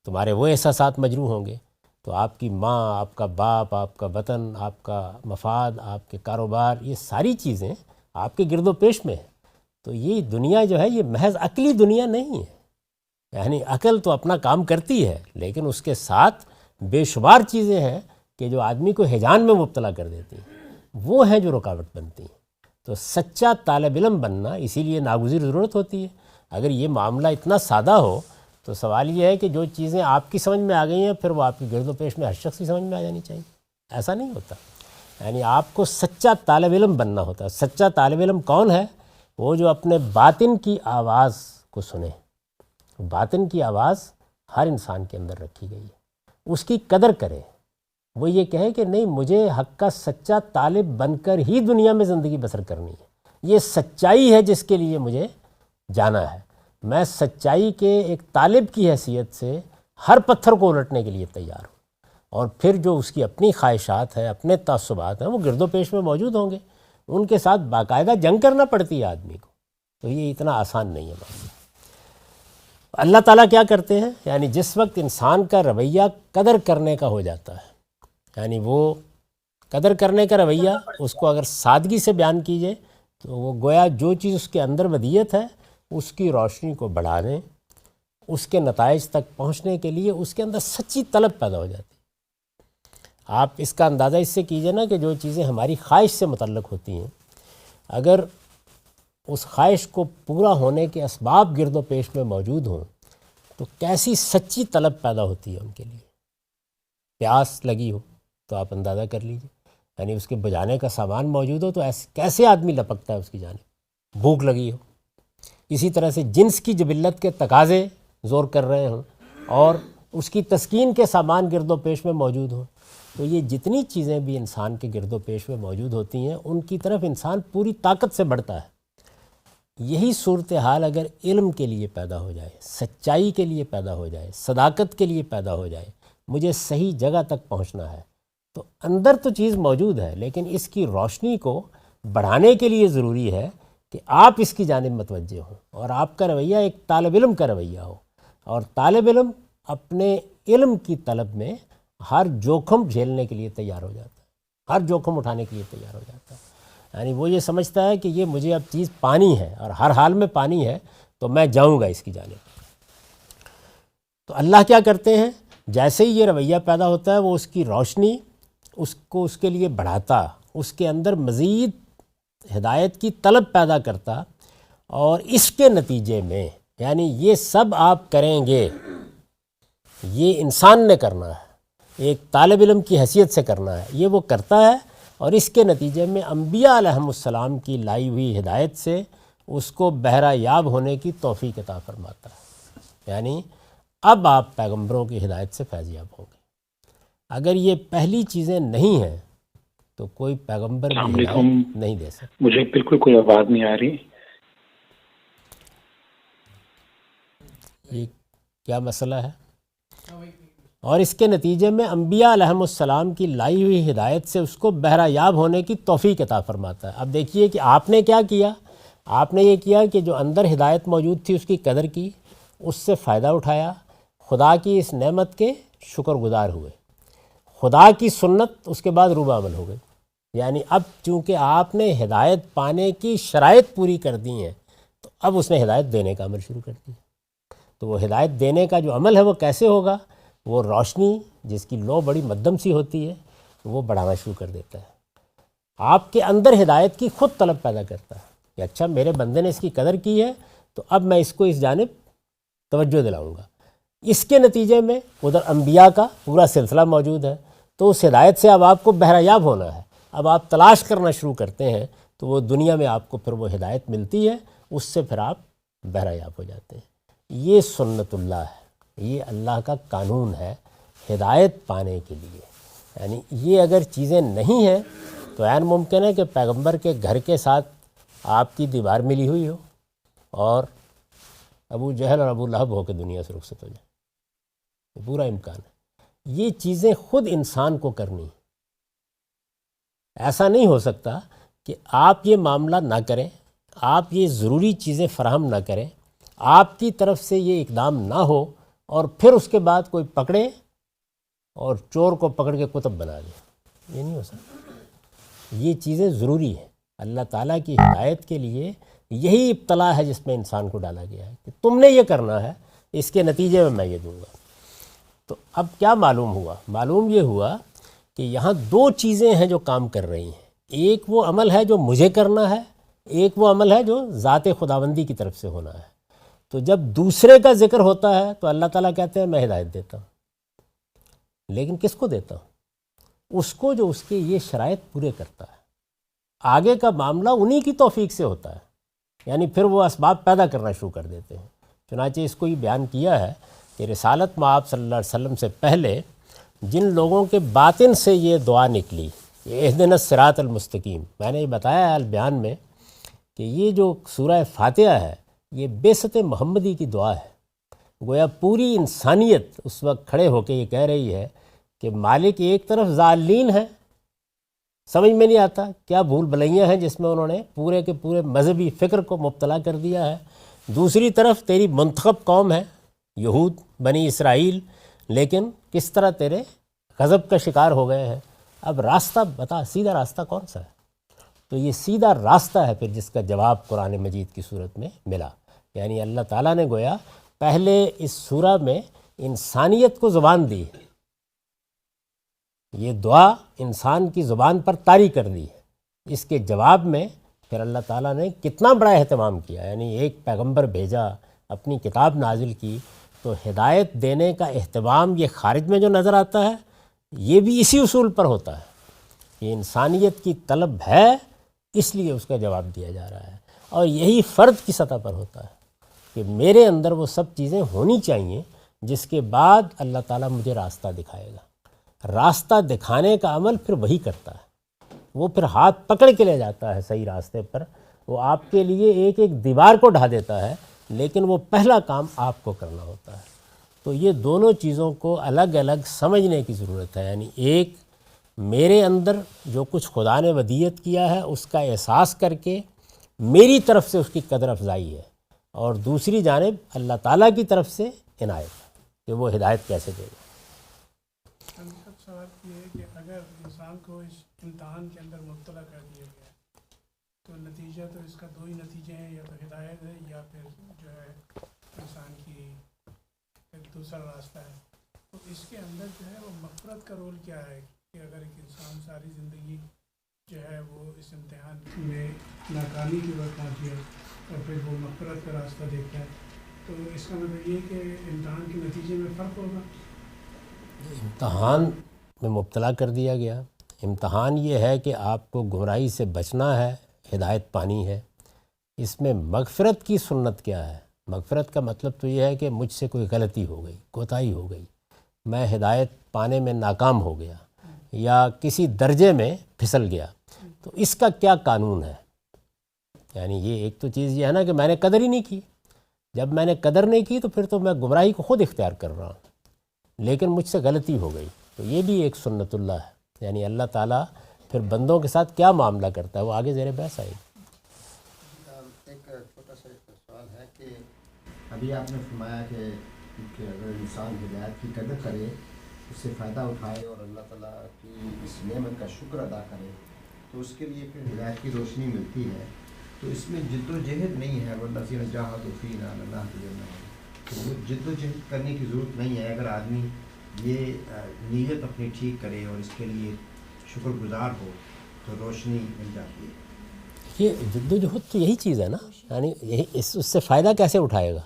تمہارے وہ احساسات مجروح ہوں گے، تو آپ کی ماں، آپ کا باپ، آپ کا وطن، آپ کا مفاد، آپ کے کاروبار، یہ ساری چیزیں آپ کے گرد و پیش میں ہیں۔ تو یہ دنیا جو ہے یہ محض عقلی دنیا نہیں ہے، یعنی عقل تو اپنا کام کرتی ہے لیکن اس کے ساتھ بے شمار چیزیں ہیں کہ جو آدمی کو ہیجان میں مبتلا کر دیتی ہیں، وہ ہیں جو رکاوٹ بنتی ہیں۔ تو سچا طالب علم بننا اسی لیے ناگزیر ضرورت ہوتی ہے۔ اگر یہ معاملہ اتنا سادہ ہو تو سوال یہ ہے کہ جو چیزیں آپ کی سمجھ میں آ گئی ہیں پھر وہ آپ کی گرد و پیش میں ہر شخص کی سمجھ میں آ جانی چاہیے۔ ایسا نہیں ہوتا، یعنی آپ کو سچا طالب علم بننا ہوتا ہے۔ سچا طالب علم کون ہے؟ وہ جو اپنے باطن کی آواز کو سنے۔ باطن کی آواز ہر انسان کے اندر رکھی گئی ہے، اس کی قدر کرے۔ وہ یہ کہے کہ نہیں، مجھے حق کا سچا طالب بن کر ہی دنیا میں زندگی بسر کرنی ہے، یہ سچائی ہے جس کے لیے مجھے جانا ہے۔ میں سچائی کے ایک طالب کی حیثیت سے ہر پتھر کو الٹنے کے لیے تیار ہوں، اور پھر جو اس کی اپنی خواہشات ہیں، اپنے تعصبات ہیں، وہ گرد و پیش میں موجود ہوں گے، ان کے ساتھ باقاعدہ جنگ کرنا پڑتی ہے آدمی کو۔ تو یہ اتنا آسان نہیں ہے معاملہ۔ اللہ تعالیٰ کیا کرتے ہیں؟ یعنی جس وقت انسان کا رویہ قدر کرنے کا ہو جاتا ہے، یعنی وہ قدر کرنے کا رویہ اس کو اگر سادگی سے بیان کیجئے تو وہ گویا جو چیز اس کے اندر ودیت ہے اس کی روشنی کو بڑھانے، اس کے نتائج تک پہنچنے کے لیے اس کے اندر سچی طلب پیدا ہو جاتی ہے۔ آپ اس کا اندازہ اس سے کیجئے نا کہ جو چیزیں ہماری خواہش سے متعلق ہوتی ہیں، اگر اس خواہش کو پورا ہونے کے اسباب گرد و پیش میں موجود ہوں تو کیسی سچی طلب پیدا ہوتی ہے ان کے لیے۔ پیاس لگی ہو تو آپ اندازہ کر لیجئے، یعنی اس کے بجھانے کا سامان موجود ہو تو کیسے آدمی لپکتا ہے اس کی جانب۔ بھوک لگی ہو، اسی طرح سے جنس کی جبلت کے تقاضے زور کر رہے ہوں اور اس کی تسکین کے سامان گرد و پیش میں موجود ہوں، تو یہ جتنی چیزیں بھی انسان کے گرد و پیش میں موجود ہوتی ہیں ان کی طرف انسان پوری طاقت سے بڑھتا ہے۔ یہی صورتحال اگر علم کے لیے پیدا ہو جائے، سچائی کے لیے پیدا ہو جائے، صداقت کے لیے پیدا ہو جائے، مجھے صحیح جگہ تک پہنچنا ہے، تو اندر تو چیز موجود ہے، لیکن اس کی روشنی کو بڑھانے کے لیے ضروری ہے کہ آپ اس کی جانب متوجہ ہوں، اور آپ کا رویہ ایک طالب علم کا رویہ ہو، اور طالب علم اپنے علم کی طلب میں ہر جوخم جھیلنے کے لیے تیار ہو جاتا ہے، ہر جوخم اٹھانے کے لیے تیار ہو جاتا ہے۔ یعنی وہ یہ سمجھتا ہے کہ یہ مجھے اب چیز پانی ہے اور ہر حال میں پانی ہے، تو میں جاؤں گا اس کی جانب۔ تو اللہ کیا کرتے ہیں، جیسے ہی یہ رویہ پیدا ہوتا ہے وہ اس کی روشنی اس کو اس کے لیے بڑھاتا، اس کے اندر مزید ہدایت کی طلب پیدا کرتا، اور اس کے نتیجے میں یعنی یہ سب آپ کریں گے، یہ انسان نے کرنا ہے، ایک طالب علم کی حیثیت سے کرنا ہے، یہ وہ کرتا ہے، اور اس کے نتیجے میں انبیاء علیہم السلام کی لائی ہوئی ہدایت سے اس کو بہرہ یاب ہونے کی توفیق عطا فرماتا ہے۔ یعنی اب آپ پیغمبروں کی ہدایت سے فیض یاب ہوں گے۔ اگر یہ پہلی چیزیں نہیں ہیں تو کوئی پیغمبر بھی ہدایت نہیں دے سکتا۔
مجھے بالکل کوئی آواز نہیں آ رہی۔
یہ کیا مسئلہ ہے؟ اور اس کے نتیجے میں انبیاء علیہم السلام کی لائی ہوئی ہدایت سے اس کو بہرہ یاب ہونے کی توفیق عطا فرماتا ہے۔ اب دیکھیے کہ آپ نے کیا کیا، آپ نے یہ کیا کہ جو اندر ہدایت موجود تھی اس کی قدر کی، اس سے فائدہ اٹھایا، خدا کی اس نعمت کے شکر گزار ہوئے، خدا کی سنت اس کے بعد روبہ عمل ہو گئی۔ یعنی اب چونکہ آپ نے ہدایت پانے کی شرائط پوری کر دی ہیں، تو اب اس نے ہدایت دینے کا عمل شروع کر دیا۔ تو وہ ہدایت دینے کا جو عمل ہے وہ کیسے ہوگا؟ وہ روشنی جس کی لو بڑی مدھم سی ہوتی ہے وہ بڑھانا شروع کر دیتا ہے، آپ کے اندر ہدایت کی خود طلب پیدا کرتا ہے کہ اچھا میرے بندے نے اس کی قدر کی ہے، تو اب میں اس کو اس جانب توجہ دلاؤں گا۔ اس کے نتیجے میں ادھر انبیاء کا پورا سلسلہ موجود ہے، تو اس ہدایت سے اب آپ کو بہرہ یاب ہونا ہے، اب آپ تلاش کرنا شروع کرتے ہیں، تو وہ دنیا میں آپ کو پھر وہ ہدایت ملتی ہے، اس سے پھر آپ بہرہ یاب ہو جاتے ہیں۔ یہ سنت اللہ ہے، یہ اللہ کا قانون ہے ہدایت پانے کے لیے۔ یعنی یہ اگر چیزیں نہیں ہیں تو عین ممکن ہے کہ پیغمبر کے گھر کے ساتھ آپ کی دیوار ملی ہوئی ہو اور ابو جہل اور ابو لہب ہو کے دنیا سے رخصت ہو جائے، پورا امکان ہے۔ یہ چیزیں خود انسان کو کرنی، ایسا نہیں ہو سکتا کہ آپ یہ معاملہ نہ کریں، آپ یہ ضروری چیزیں فراہم نہ کریں، آپ کی طرف سے یہ اقدام نہ ہو، اور پھر اس کے بعد کوئی پکڑے اور چور کو پکڑ کے قطب بنا دے۔ یہ نہیں ہو سکتا، یہ چیزیں ضروری ہیں۔ اللہ تعالیٰ کی ہدایت کے لیے یہی ابتلا ہے جس میں انسان کو ڈالا گیا ہے کہ تم نے یہ کرنا ہے، اس کے نتیجے میں یہ دوں گا۔ تو اب کیا معلوم ہوا؟ معلوم یہ ہوا کہ یہاں دو چیزیں ہیں جو کام کر رہی ہیں، ایک وہ عمل ہے جو مجھے کرنا ہے، ایک وہ عمل ہے جو ذات خداوندی کی طرف سے ہونا ہے۔ تو جب دوسرے کا ذکر ہوتا ہے تو اللہ تعالیٰ کہتے ہیں میں ہدایت دیتا ہوں، لیکن کس کو دیتا ہوں؟ اس کو جو اس کے یہ شرائط پورے کرتا ہے۔ آگے کا معاملہ انہی کی توفیق سے ہوتا ہے، یعنی پھر وہ اسباب پیدا کرنا شروع کر دیتے ہیں۔ چنانچہ اس کو یہ بیان کیا ہے کہ رسالت مآب صلی اللہ علیہ وسلم سے پہلے جن لوگوں کے باطن سے یہ دعا نکلی، اہدنا الصراط المستقیم، میں نے یہ بتایا ہے البیان میں کہ یہ جو سورہ فاتحہ ہے یہ بعثت محمدی کی دعا ہے۔ گویا پوری انسانیت اس وقت کھڑے ہو کے یہ کہہ رہی ہے کہ مالک ایک طرف ضالین ہے، سمجھ میں نہیں آتا کیا بھول بھلائیاں ہیں جس میں انہوں نے پورے کے پورے مذہبی فکر کو مبتلا کر دیا ہے، دوسری طرف تیری منتخب قوم ہے یہود بنی اسرائیل، لیکن کس طرح تیرے غضب کا شکار ہو گئے ہیں۔ اب راستہ بتا، سیدھا راستہ کون سا ہے؟ تو یہ سیدھا راستہ ہے پھر جس کا جواب قرآن مجید کی صورت میں ملا۔ یعنی اللہ تعالیٰ نے گویا پہلے اس سورہ میں انسانیت کو زبان دی، یہ دعا انسان کی زبان پر طاری کر دی ہے، اس کے جواب میں پھر اللہ تعالیٰ نے کتنا بڑا اہتمام کیا، یعنی ایک پیغمبر بھیجا، اپنی کتاب نازل کی، تو ہدایت دینے کا اہتمام یہ خارج میں جو نظر آتا ہے یہ بھی اسی اصول پر ہوتا ہے، یہ انسانیت کی طلب ہے اس لیے اس کا جواب دیا جا رہا ہے، اور یہی فرد کی سطح پر ہوتا ہے کہ میرے اندر وہ سب چیزیں ہونی چاہیے جس کے بعد اللہ تعالیٰ مجھے راستہ دکھائے گا۔ راستہ دکھانے کا عمل پھر وہی کرتا ہے، وہ پھر ہاتھ پکڑ کے لے جاتا ہے صحیح راستے پر، وہ آپ کے لیے ایک ایک دیوار کو ڈھا دیتا ہے، لیکن وہ پہلا کام آپ کو کرنا ہوتا ہے۔ تو یہ دونوں چیزوں کو الگ الگ سمجھنے کی ضرورت ہے، یعنی ایک میرے اندر جو کچھ خدا نے ودیت کیا ہے اس کا احساس کر کے میری طرف سے اس کی قدر افزائی ہے، اور دوسری جانب اللہ تعالیٰ کی طرف سے عنایت کہ وہ ہدایت کیسے دے گا۔
سوال یہ ہے کہ اگر انسان کو اس امتحان کے اندر مبتلا کر دیا گیا تو نتیجہ تو اس کا دو ہی نتیجے ہیں، یا تو ہدایت ہے یا پھر جو ہے انسان کی ایک دوسرا راستہ ہے۔ تو اس کے اندر جو ہے وہ مغفرت کا رول کیا ہے کہ اگر ایک انسان ساری زندگی جو ہے وہ اس امتحان میں ناکامی کی وقت پہنچی ہے اور پھر وہ مغفرت کا راستہ دیکھتا ہے، تو اس کا مطلب یہ کہ امتحان کے نتیجے میں فرق ہوگا؟
امتحان میں مبتلا کر دیا گیا، امتحان یہ ہے کہ آپ کو گمراہی سے بچنا ہے، ہدایت پانی ہے۔ اس میں مغفرت کی سنت کیا ہے؟ مغفرت کا مطلب تو یہ ہے کہ مجھ سے کوئی غلطی ہو گئی، کوتاہی ہو گئی، میں ہدایت پانے میں ناکام ہو گیا یا کسی درجے میں پھسل گیا، تو اس کا کیا قانون ہے؟ یعنی یہ ایک تو چیز یہ ہے نا کہ میں نے قدر ہی نہیں کی، جب میں نے قدر نہیں کی تو پھر تو میں گمراہی کو خود اختیار کر رہا ہوں، لیکن مجھ سے غلطی ہو گئی، تو یہ بھی ایک سنت اللہ ہے۔ یعنی اللہ تعالیٰ پھر بندوں کے ساتھ کیا معاملہ کرتا ہے وہ آگے زیر بحث آئے گی۔
ایک چھوٹا سا سوال ہے کہ ابھی آپ نے فرمایا کہ اگر انسان ہدایت کی قدر کرے، اس سے فائدہ اٹھائے اور اللہ تعالیٰ کی اس نعمت کا شکر ادا کرے تو اس کے لیے پھر ہدایت کی روشنی ملتی ہے، تو اس میں جد و جہد نہیں ہے، والذین جاہدوا فینا لنہدینہم، تو وہ جد و جہد کرنے کی ضرورت نہیں ہے۔ اگر آدمی یہ نیت اپنی ٹھیک کرے اور اس کے لیے شکر گزار ہو تو روشنی مل جاتی ہے۔
یہ جد و جہد تو یہی چیز ہے نا، یعنی یہی اس سے فائدہ کیسے اٹھائے گا؟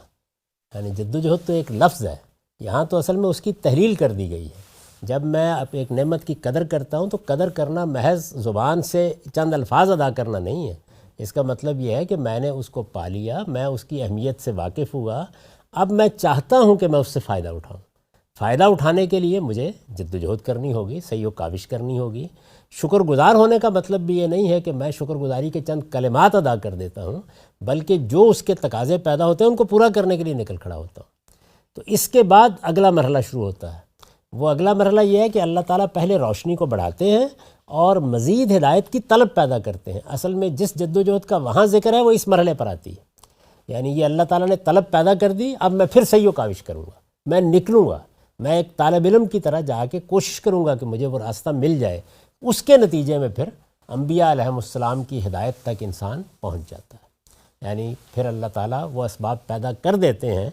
یعنی جد و جہد تو ایک لفظ ہے، یہاں تو اصل میں اس کی تحلیل کر دی گئی ہے۔ جب میں ایک نعمت کی قدر کرتا ہوں تو قدر کرنا محض زبان سے چند الفاظ ادا کرنا نہیں ہے، اس کا مطلب یہ ہے کہ میں نے اس کو پا لیا، میں اس کی اہمیت سے واقف ہوا، اب میں چاہتا ہوں کہ میں اس سے فائدہ اٹھاؤں۔ فائدہ اٹھانے کے لیے مجھے جد و جہد کرنی ہوگی، سعی و کاوش کرنی ہوگی۔ شکر گزار ہونے کا مطلب بھی یہ نہیں ہے کہ میں شکر گزاری کے چند کلمات ادا کر دیتا ہوں، بلکہ جو اس کے تقاضے پیدا ہوتے ہیں ان کو پورا کرنے کے لیے نکل کھڑا ہوتا ہوں۔ تو اس کے بعد اگلا مرحلہ شروع ہوتا ہے، وہ اگلا مرحلہ یہ ہے کہ اللہ تعالیٰ پہلے روشنی کو بڑھاتے ہیں اور مزید ہدایت کی طلب پیدا کرتے ہیں۔ اصل میں جس جد و جہد کا وہاں ذکر ہے وہ اس مرحلے پر آتی ہے، یعنی یہ اللہ تعالیٰ نے طلب پیدا کر دی، اب میں پھر سعی و کاوش کروں گا، میں نکلوں گا، میں ایک طالب علم کی طرح جا کے کوشش کروں گا کہ مجھے وہ راستہ مل جائے۔ اس کے نتیجے میں پھر انبیاء علیہم السلام کی ہدایت تک انسان پہنچ جاتا ہے، یعنی پھر اللہ تعالیٰ وہ اسباب پیدا کر دیتے ہیں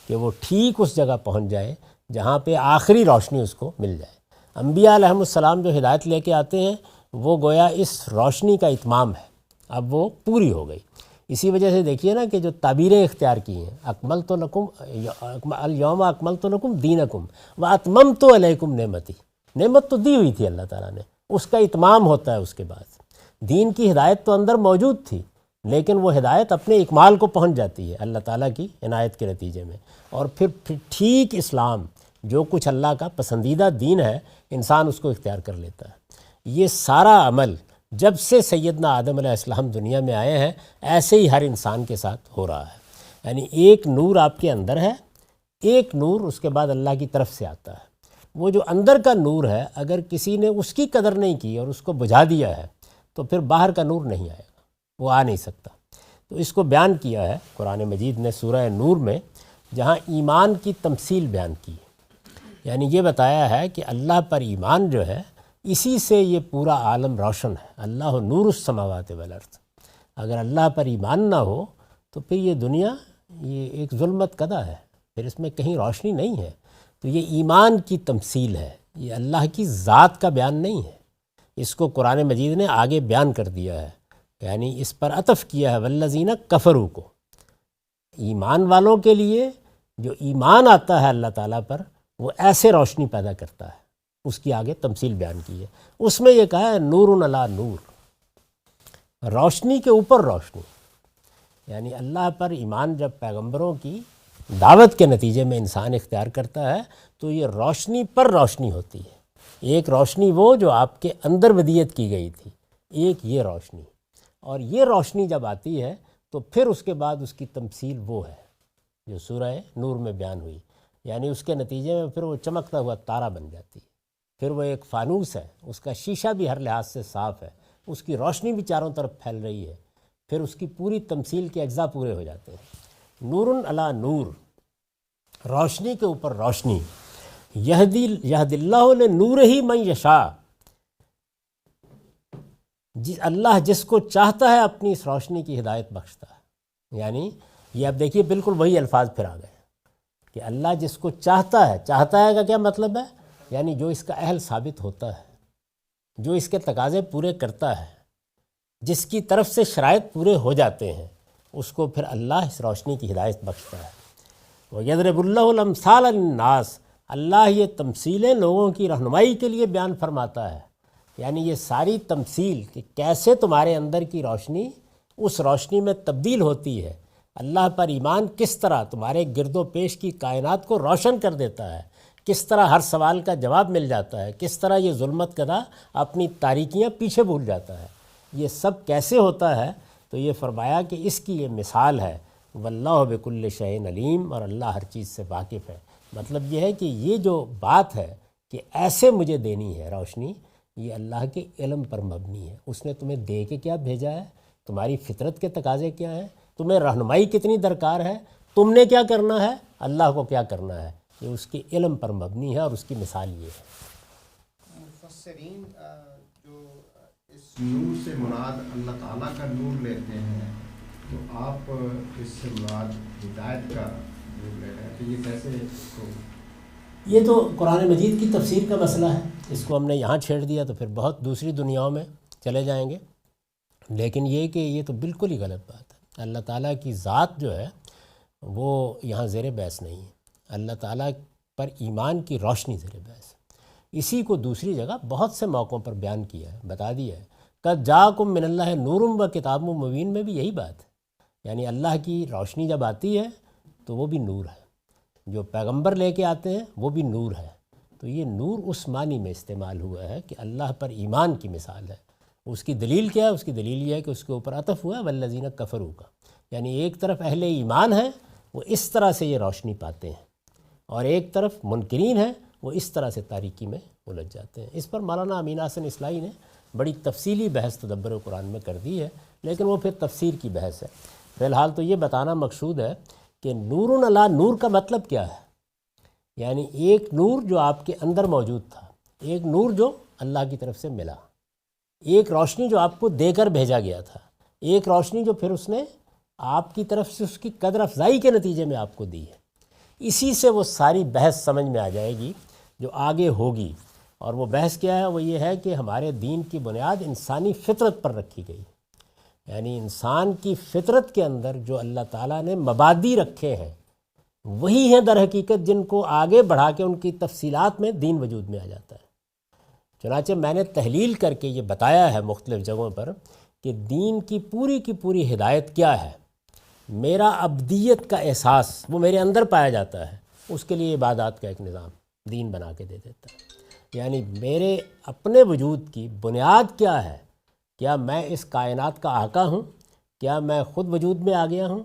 کہ وہ ٹھیک اس جگہ پہنچ جائے جہاں پہ آخری روشنی اس کو مل جائے۔ انبیاء علیہم السلام جو ہدایت لے کے آتے ہیں وہ گویا اس روشنی کا اتمام ہے، اب وہ پوری ہو گئی۔ اسی وجہ سے دیکھیے نا کہ جو تعبیریں اختیار کی ہیں، اکملت لکم الیوم اکملت لکم دینکم واتممت علیکم نعمتی، نعمت تو دی ہوئی تھی اللہ تعالیٰ نے، اس کا اتمام ہوتا ہے۔ اس کے بعد دین کی ہدایت تو اندر موجود تھی، لیکن وہ ہدایت اپنے اکمال کو پہنچ جاتی ہے اللہ تعالیٰ کی عنایت کے نتیجے میں، اور پھر ٹھیک اسلام جو کچھ اللہ کا پسندیدہ دین ہے انسان اس کو اختیار کر لیتا ہے۔ یہ سارا عمل جب سے سیدنا آدم علیہ السلام دنیا میں آئے ہیں ایسے ہی ہر انسان کے ساتھ ہو رہا ہے، یعنی ایک نور آپ کے اندر ہے، ایک نور اس کے بعد اللہ کی طرف سے آتا ہے۔ وہ جو اندر کا نور ہے اگر کسی نے اس کی قدر نہیں کی اور اس کو بجھا دیا ہے تو پھر باہر کا نور نہیں آئے گا، وہ آ نہیں سکتا۔ تو اس کو بیان کیا ہے قرآن مجید نے سورہ نور میں، جہاں ایمان کی تمثیل بیان کی ہے، یعنی یہ بتایا ہے کہ اللہ پر ایمان جو ہے اسی سے یہ پورا عالم روشن ہے۔ اللہ نور السماوات والارض، اگر اللہ پر ایمان نہ ہو تو پھر یہ دنیا یہ ایک ظلمت قدا ہے، پھر اس میں کہیں روشنی نہیں ہے۔ تو یہ ایمان کی تمثیل ہے، یہ اللہ کی ذات کا بیان نہیں ہے۔ اس کو قرآن مجید نے آگے بیان کر دیا ہے، یعنی اس پر عطف کیا ہے والذین کفروا کو۔ ایمان والوں کے لیے جو ایمان آتا ہے اللہ تعالیٰ پر وہ ایسے روشنی پیدا کرتا ہے، اس کی آگے تمثیل بیان کی ہے۔ اس میں یہ کہا ہے نور علی نور، روشنی کے اوپر روشنی، یعنی اللہ پر ایمان جب پیغمبروں کی دعوت کے نتیجے میں انسان اختیار کرتا ہے تو یہ روشنی پر روشنی ہوتی ہے۔ ایک روشنی وہ جو آپ کے اندر ودیت کی گئی تھی، ایک یہ روشنی، اور یہ روشنی جب آتی ہے تو پھر اس کے بعد اس کی تمثیل وہ ہے جو سورہ نور میں بیان ہوئی، یعنی اس کے نتیجے میں پھر وہ چمکتا ہوا تارا بن جاتی ہے، پھر وہ ایک فانوس ہے، اس کا شیشہ بھی ہر لحاظ سے صاف ہے، اس کی روشنی بھی چاروں طرف پھیل رہی ہے، پھر اس کی پوری تمثیل کے اجزاء پورے ہو جاتے ہیں۔ نور علی نور، روشنی کے اوپر روشنی، یہد اللہ لنور ہی من یشاء، اللہ جس کو چاہتا ہے اپنی اس روشنی کی ہدایت بخشتا ہے۔ یعنی یہ اب دیکھیے بالکل وہی الفاظ پھر آ گئے کہ اللہ جس کو چاہتا ہے کا کیا مطلب ہے؟ یعنی جو اس کا اہل ثابت ہوتا ہے، جو اس کے تقاضے پورے کرتا ہے، جس کی طرف سے شرائط پورے ہو جاتے ہیں، اس کو پھر اللہ اس روشنی کی ہدایت بخشتا ہے۔ وَيَضْرِبُ اللَّهُ الْأَمْثَالَ لِلنَّاسِ، اللہ یہ تمثیلیں لوگوں کی رہنمائی کے لیے بیان فرماتا ہے، یعنی یہ ساری تمثیل کہ کیسے تمہارے اندر کی روشنی اس روشنی میں تبدیل ہوتی ہے، اللہ پر ایمان کس طرح تمہارے گرد و پیش کی کائنات کو روشن کر دیتا ہے، کس طرح ہر سوال کا جواب مل جاتا ہے، کس طرح یہ ظلمت کدا اپنی تاریکیاں پیچھے بھول جاتا ہے، یہ سب کیسے ہوتا ہے؟ تو یہ فرمایا کہ اس کی یہ مثال ہے، واللہ بکل شیء علیم، اور اللہ ہر چیز سے واقف ہے۔ مطلب یہ ہے کہ یہ جو بات ہے کہ ایسے مجھے دینی ہے روشنی، یہ اللہ کے علم پر مبنی ہے۔ اس نے تمہیں دے کے کیا بھیجا ہے، تمہاری فطرت کے تقاضے کیا ہیں، تمہیں رہنمائی کتنی درکار ہے، تم نے کیا کرنا ہے، اللہ کو کیا کرنا ہے، یہ اس کے علم پر مبنی ہے، اور اس کی مثال یہ ہے۔
مفسرین جو اس نور سے مراد اللہ تعالیٰ کا نور لیتے ہیں، تو آپ اس سے مراد ہدایت کا نور لے رہے ہیں، تو یہ کیسے اس کو؟
یہ تو قرآن مجید کی تفسیر کا مسئلہ ہے، اس کو ہم نے یہاں چھیڑ دیا تو پھر بہت دوسری دنیاؤں میں چلے جائیں گے، لیکن یہ کہ یہ تو بالکل ہی غلط بات ہے۔ اللہ تعالیٰ کی ذات جو ہے وہ یہاں زیر بحث نہیں ہے، اللہ تعالیٰ پر ایمان کی روشنی زیر بحث ہے۔ اسی کو دوسری جگہ بہت سے موقعوں پر بیان کیا ہے، بتا دیا ہے، قد جاءکم من اللہ نور و کتاب مبین میں بھی یہی بات ہے، یعنی اللہ کی روشنی جب آتی ہے تو وہ بھی نور ہے، جو پیغمبر لے کے آتے ہیں وہ بھی نور ہے۔ تو یہ نور اس معنی میں استعمال ہوا ہے کہ اللہ پر ایمان کی مثال ہے۔ اس کی دلیل کیا ہے؟ اس کی دلیل یہ ہے کہ اس کے اوپر عطف ہوا ہے والذین کفروا کا، یعنی ایک طرف اہل ایمان ہے وہ اس طرح سے یہ روشنی پاتے ہیں، اور ایک طرف منکرین ہیں وہ اس طرح سے تاریکی میں الجھ جاتے ہیں۔ اس پر مولانا امین احسن اصلاحی نے بڑی تفصیلی بحث تدبر قرآن میں کر دی ہے، لیکن وہ پھر تفسیر کی بحث ہے۔ فی الحال تو یہ بتانا مقصود ہے کہ نور علی نور کا مطلب کیا ہے، یعنی ایک نور جو آپ کے اندر موجود تھا، ایک نور جو اللہ کی طرف سے ملا، ایک روشنی جو آپ کو دے کر بھیجا گیا تھا، ایک روشنی جو پھر اس نے آپ کی طرف سے اس کی قدر افزائی کے نتیجے میں آپ کو دی ہے۔ اسی سے وہ ساری بحث سمجھ میں آ جائے گی جو آگے ہوگی، اور وہ بحث کیا ہے؟ وہ یہ ہے کہ ہمارے دین کی بنیاد انسانی فطرت پر رکھی گئی، یعنی انسان کی فطرت کے اندر جو اللہ تعالیٰ نے مبادی رکھے ہیں وہی ہیں در حقیقت جن کو آگے بڑھا کے ان کی تفصیلات میں دین وجود میں آ جاتا ہے۔ چنانچہ میں نے تحلیل کر کے یہ بتایا ہے مختلف جگہوں پر کہ دین کی پوری ہدایت کیا ہے۔ میرا ابدیت کا احساس وہ میرے اندر پایا جاتا ہے، اس کے لیے عبادات کا ایک نظام دین بنا کے دے دیتا ہے، یعنی میرے اپنے وجود کی بنیاد کیا ہے، کیا میں اس کائنات کا آقا ہوں، کیا میں خود وجود میں آ گیا ہوں،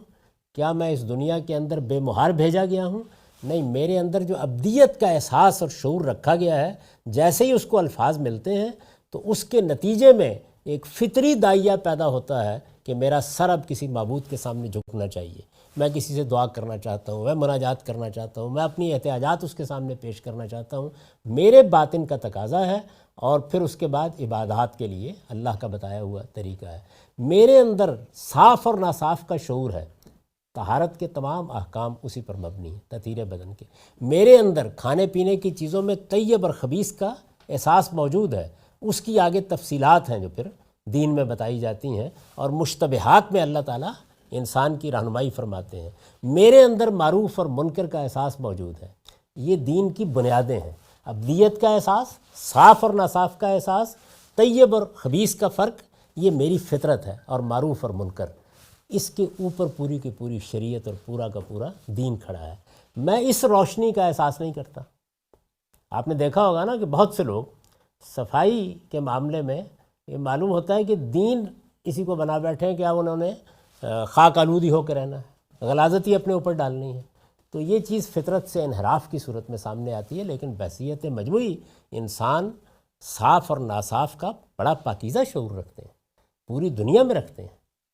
کیا میں اس دنیا کے اندر بے مہار بھیجا گیا ہوں؟ نہیں، میرے اندر جو ابدیت کا احساس اور شعور رکھا گیا ہے، جیسے ہی اس کو الفاظ ملتے ہیں تو اس کے نتیجے میں ایک فطری داعیہ پیدا ہوتا ہے کہ میرا سر اب کسی معبود کے سامنے جھکنا چاہیے، میں کسی سے دعا کرنا چاہتا ہوں، میں مناجات کرنا چاہتا ہوں، میں اپنی احتیاجات اس کے سامنے پیش کرنا چاہتا ہوں، میرے باطن کا تقاضا ہے، اور پھر اس کے بعد عبادات کے لیے اللہ کا بتایا ہوا طریقہ ہے۔ میرے اندر صاف اور ناصاف کا شعور ہے، طہارت کے تمام احکام اسی پر مبنی ہیں، تطہیر بدن کے۔ میرے اندر کھانے پینے کی چیزوں میں طیب اور خبیث کا احساس موجود ہے، اس کی آگے تفصیلات ہیں جو پھر دین میں بتائی جاتی ہیں، اور مشتبہات میں اللہ تعالیٰ انسان کی رہنمائی فرماتے ہیں۔ میرے اندر معروف اور منکر کا احساس موجود ہے، یہ دین کی بنیادیں ہیں۔ ابدیت کا احساس، صاف اور ناصاف کا احساس، طیب اور خبیث کا فرق، یہ میری فطرت ہے، اور معروف اور منکر، اس کے اوپر پوری کی پوری شریعت اور پورا کا پورا دین کھڑا ہے۔ میں اس روشنی کا احساس نہیں کرتا۔ آپ نے دیکھا ہوگا نا کہ بہت سے لوگ صفائی کے معاملے میں یہ معلوم ہوتا ہے کہ دین اسی کو بنا بیٹھے ہیں کہ اب انہوں نے خاک آلودی ہو کے رہنا ہے، غلاظت ہی اپنے اوپر ڈالنی ہے. تو یہ چیز فطرت سے انحراف کی صورت میں سامنے آتی ہے. لیکن بحثیت مجموعی انسان صاف اور ناصاف کا بڑا پاکیزہ شعور رکھتے ہیں، پوری دنیا میں رکھتے ہیں،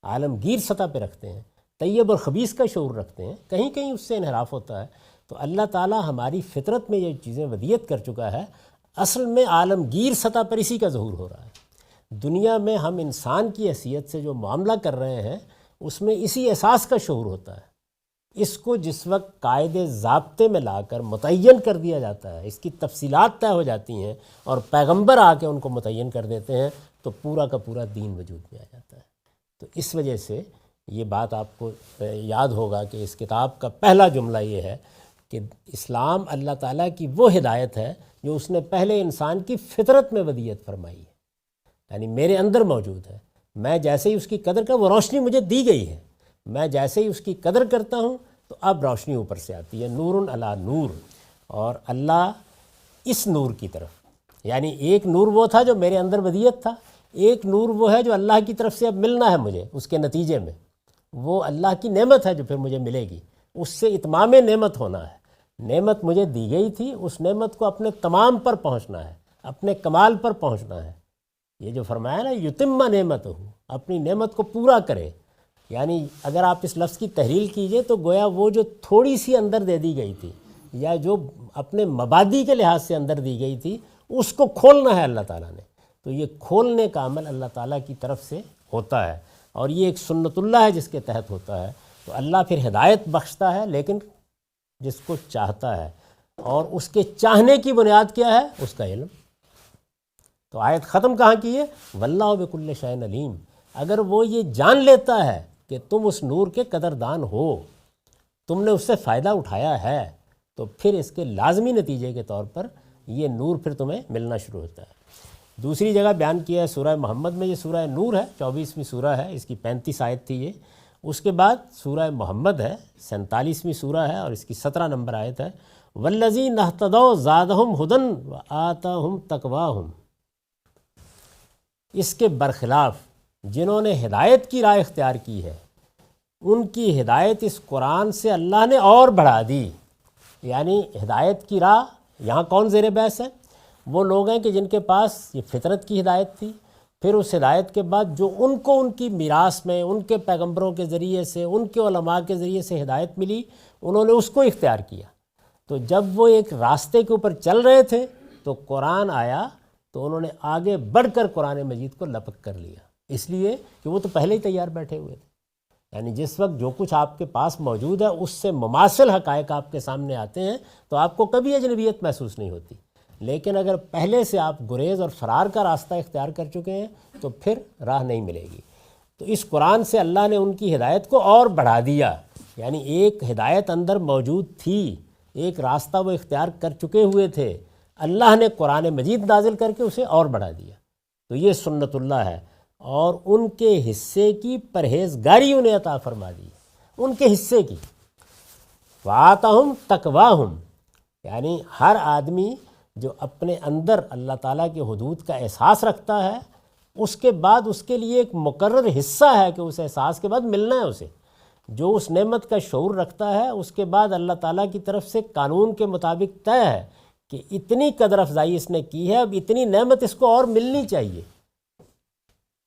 عالمگیر سطح پہ رکھتے ہیں، طیب اور خبیث کا شعور رکھتے ہیں. کہیں کہیں اس سے انحراف ہوتا ہے. تو اللہ تعالیٰ ہماری فطرت میں یہ چیزیں ودیت کر چکا ہے. اصل میں عالمگیر سطح پر اسی کا ظہور ہو رہا ہے. دنیا میں ہم انسان کی حیثیت سے جو معاملہ کر رہے ہیں اس میں اسی احساس کا شعور ہوتا ہے. اس کو جس وقت قاعدے ضابطے میں لا کر متعین کر دیا جاتا ہے، اس کی تفصیلات طے ہو جاتی ہیں اور پیغمبر آ کے ان کو متعین کر دیتے ہیں، تو پورا کا پورا دین وجود میں آ جاتا ہے. تو اس وجہ سے یہ بات آپ کو یاد ہوگا کہ اس کتاب کا پہلا جملہ یہ ہے کہ اسلام اللہ تعالیٰ کی وہ ہدایت ہے جو اس نے پہلے انسان کی فطرت میں ودیت فرمائی ہے، یعنی میرے اندر موجود ہے. میں جیسے ہی اس کی قدر وہ روشنی مجھے دی گئی ہے، میں جیسے ہی اس کی قدر کرتا ہوں تو اب روشنی اوپر سے آتی ہے، نور علی نور. اور اللہ اس نور کی طرف، یعنی ایک نور وہ تھا جو میرے اندر ودیت تھا، ایک نور وہ ہے جو اللہ کی طرف سے اب ملنا ہے مجھے. اس کے نتیجے میں وہ اللہ کی نعمت ہے جو پھر مجھے ملے گی، اس سے اتمام نعمت ہونا ہے. نعمت مجھے دی گئی تھی، اس نعمت کو اپنے تمام پر پہنچنا ہے، اپنے کمال پر پہنچنا ہے. یہ جو فرمایا نا یتم نعمت ہو، اپنی نعمت کو پورا کرے. یعنی اگر آپ اس لفظ کی تحلیل کیجئے تو گویا وہ جو تھوڑی سی اندر دے دی گئی تھی یا جو اپنے مبادی کے لحاظ سے اندر دی گئی تھی اس کو کھولنا ہے اللہ تعالیٰ نے. تو یہ کھولنے کا عمل اللہ تعالیٰ کی طرف سے ہوتا ہے اور یہ ایک سنت اللہ ہے جس کے تحت ہوتا ہے. تو اللہ پھر ہدایت بخشتا ہے لیکن جس کو چاہتا ہے، اور اس کے چاہنے کی بنیاد کیا ہے؟ اس کا علم. تو آیت ختم کہاں کی ہے؟ واللہ بکل شیء علیم. اگر وہ یہ جان لیتا ہے کہ تم اس نور کے قدردان ہو، تم نے اس سے فائدہ اٹھایا ہے، تو پھر اس کے لازمی نتیجے کے طور پر یہ نور پھر تمہیں ملنا شروع ہوتا ہے. دوسری جگہ بیان کیا ہے سورہ محمد میں، یہ سورہ نور ہے، 24ویں سورہ ہے، اس کی 35 آیت تھی یہ. اس کے بعد سورہ محمد ہے، 47ویں سورہ ہے اور اس کی 17 نمبر آیت ہے. والذین اہتدوا زادہم ھدی وآتاہم تقواہم. اس کے برخلاف جنہوں نے ہدایت کی راہ اختیار کی ہے، ان کی ہدایت اس قرآن سے اللہ نے اور بڑھا دی. یعنی ہدایت کی راہ یہاں کون زیر بحث ہے؟ وہ لوگ ہیں کہ جن کے پاس یہ فطرت کی ہدایت تھی، پھر اس ہدایت کے بعد جو ان کو ان کی میراث میں ان کے پیغمبروں کے ذریعے سے، ان کے علماء کے ذریعے سے ہدایت ملی، انہوں نے اس کو اختیار کیا. تو جب وہ ایک راستے کے اوپر چل رہے تھے تو قرآن آیا تو انہوں نے آگے بڑھ کر قرآن مجید کو لپک کر لیا، اس لیے کہ وہ تو پہلے ہی تیار بیٹھے ہوئے تھے. یعنی جس وقت جو کچھ آپ کے پاس موجود ہے اس سے مماثل حقائق آپ کے سامنے آتے ہیں تو آپ کو کبھی اجنبیت محسوس نہیں ہوتی. لیکن اگر پہلے سے آپ گریز اور فرار کا راستہ اختیار کر چکے ہیں تو پھر راہ نہیں ملے گی. تو اس قرآن سے اللہ نے ان کی ہدایت کو اور بڑھا دیا. یعنی ایک ہدایت اندر موجود تھی، ایک راستہ وہ اختیار کر چکے ہوئے تھے، اللہ نے قرآن مجید نازل کر کے اسے اور بڑھا دیا. تو یہ سنت اللہ ہے، اور ان کے حصے کی پرہیزگاری انہیں عطا فرما دی، ان کے حصے کی. وآتاہم تقواہم. یعنی ہر آدمی جو اپنے اندر اللہ تعالیٰ کے حدود کا احساس رکھتا ہے، اس کے بعد اس کے لیے ایک مقرر حصہ ہے کہ اس احساس کے بعد ملنا ہے اسے. جو اس نعمت کا شعور رکھتا ہے اس کے بعد اللہ تعالیٰ کی طرف سے قانون کے مطابق طے ہے کہ اتنی قدر افزائی اس نے کی ہے، اب اتنی نعمت اس کو اور ملنی چاہیے.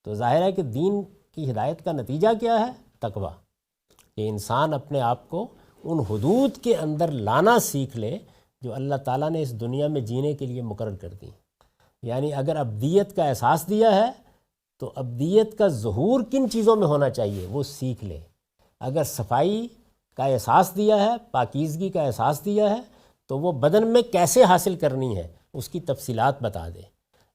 تو ظاہر ہے کہ دین کی ہدایت کا نتیجہ کیا ہے؟ تقویٰ. کہ انسان اپنے آپ کو ان حدود کے اندر لانا سیکھ لے جو اللہ تعالیٰ نے اس دنیا میں جینے کے لیے مقرر کر دی. یعنی اگر ابدیت کا احساس دیا ہے تو ابدیت کا ظہور کن چیزوں میں ہونا چاہیے وہ سیکھ لے. اگر صفائی کا احساس دیا ہے، پاکیزگی کا احساس دیا ہے، تو وہ بدن میں کیسے حاصل کرنی ہے اس کی تفصیلات بتا دے.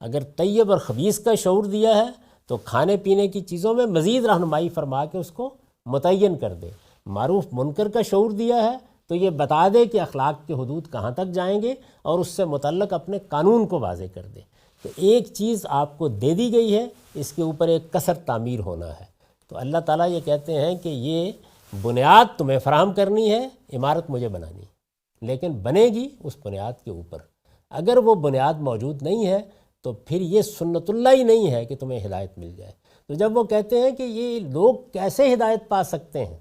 اگر طیب اور خبیث کا شعور دیا ہے تو کھانے پینے کی چیزوں میں مزید رہنمائی فرما کے اس کو متعین کر دے. معروف منکر کا شعور دیا ہے تو یہ بتا دے کہ اخلاق کے حدود کہاں تک جائیں گے اور اس سے متعلق اپنے قانون کو واضح کر دے. تو ایک چیز آپ کو دے دی گئی ہے، اس کے اوپر ایک کثر تعمیر ہونا ہے. تو اللہ تعالیٰ یہ کہتے ہیں کہ یہ بنیاد تمہیں فراہم کرنی ہے، عمارت مجھے بنانی، لیکن بنے گی اس بنیاد کے اوپر. اگر وہ بنیاد موجود نہیں ہے تو پھر یہ سنت اللہ ہی نہیں ہے کہ تمہیں ہدایت مل جائے. تو جب وہ کہتے ہیں کہ یہ لوگ کیسے ہدایت پا سکتے ہیں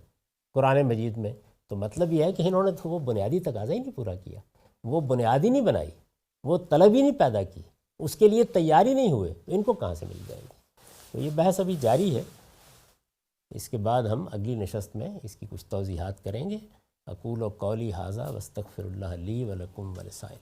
قرآن مجید میں، تو مطلب یہ ہے کہ انہوں نے تو وہ بنیادی تقاضا ہی نہیں پورا کیا، وہ بنیادی نہیں بنائی، وہ طلب ہی نہیں پیدا کی، اس کے لیے تیاری نہیں ہوئے، ان کو کہاں سے مل جائے گی؟ تو یہ بحث ابھی جاری ہے، اس کے بعد ہم اگلی نشست میں اس کی کچھ توضیحات کریں گے۔ اقول و قولی ھذا واستغفر اللہ لی ولکم ولسائر